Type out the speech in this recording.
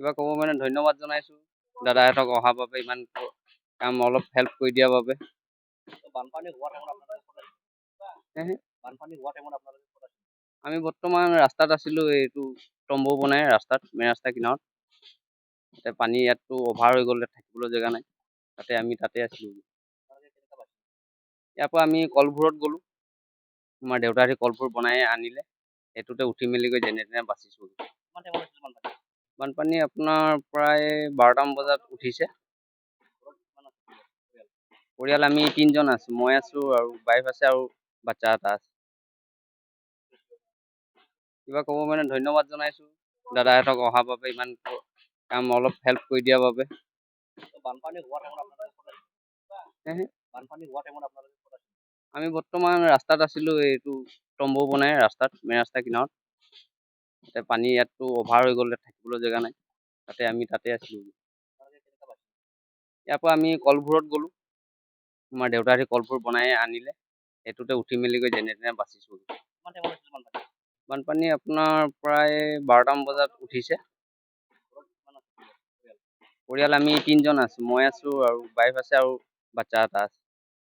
কিবা ক'ব মানে ধন্যবাদ জনাইছোঁ দাদাহঁতক অহাৰ বাবে, ইমান কাম অলপ হেল্প কৰি দিয়াৰ বাবে। আমি বৰ্তমান ৰাস্তাত আছিলোঁ, এইটো তম্বু বনাই ৰাস্তাত, মেইন ৰাস্তা কিনাৰত। তাতে পানী ইয়াততো অভাৰ হৈ গ'ল, থাকিবলৈ জেগা নাই, আমি তাতে আছিলোঁ। ইয়াৰ পৰা আমি কলভোৰত গ'লোঁ, আমাৰ দেউতাহঁতে কলভোৰ বনাই আনিলে, সেইটোতে উঠি মেলি গৈ যেনে তেনে বাচিছোঁ। বানপানী আপোনাৰ প্ৰায় 12টামান বজাত উঠিছে। পৰিয়াল আমি 3জন আছোঁ, মই আছোঁ আৰু ৱাইফ আছে আৰু বাচ্চা এটা আছে। কিবা ক'ব মানে ধন্যবাদ জনাইছোঁ দাদাহঁতক অহাৰ বাবে, ইমান কাম অলপ হেল্প কৰি দিয়াৰ বাবে। আমি বৰ্তমান ৰাস্তাত আছিলোঁ, এইটো তম্বু বনাই ৰাস্তাত, মেইন ৰাস্তা কিনাৰত। তাতে পানী ইয়াততো অভাৰ হৈ গ'ল, থাকিবলৈ জেগা নাই, আমি তাতে আছিলোঁ। ইয়াৰ পৰা আমি কলভোৰত গ'লোঁ, আমাৰ দেউতাহঁতে কলভোৰ বনাই আনিলে, সেইটোতে উঠি মেলি গৈ যেনে তেনে বাচিছোঁ। বানপানী আপোনাৰ প্ৰায় 12টামান বজাত উঠিছে। পৰিয়াল আমি 3জন আছোঁ, মই আছোঁ আৰু ৱাইফ আছে আৰু বাচ্চা এটা আছে।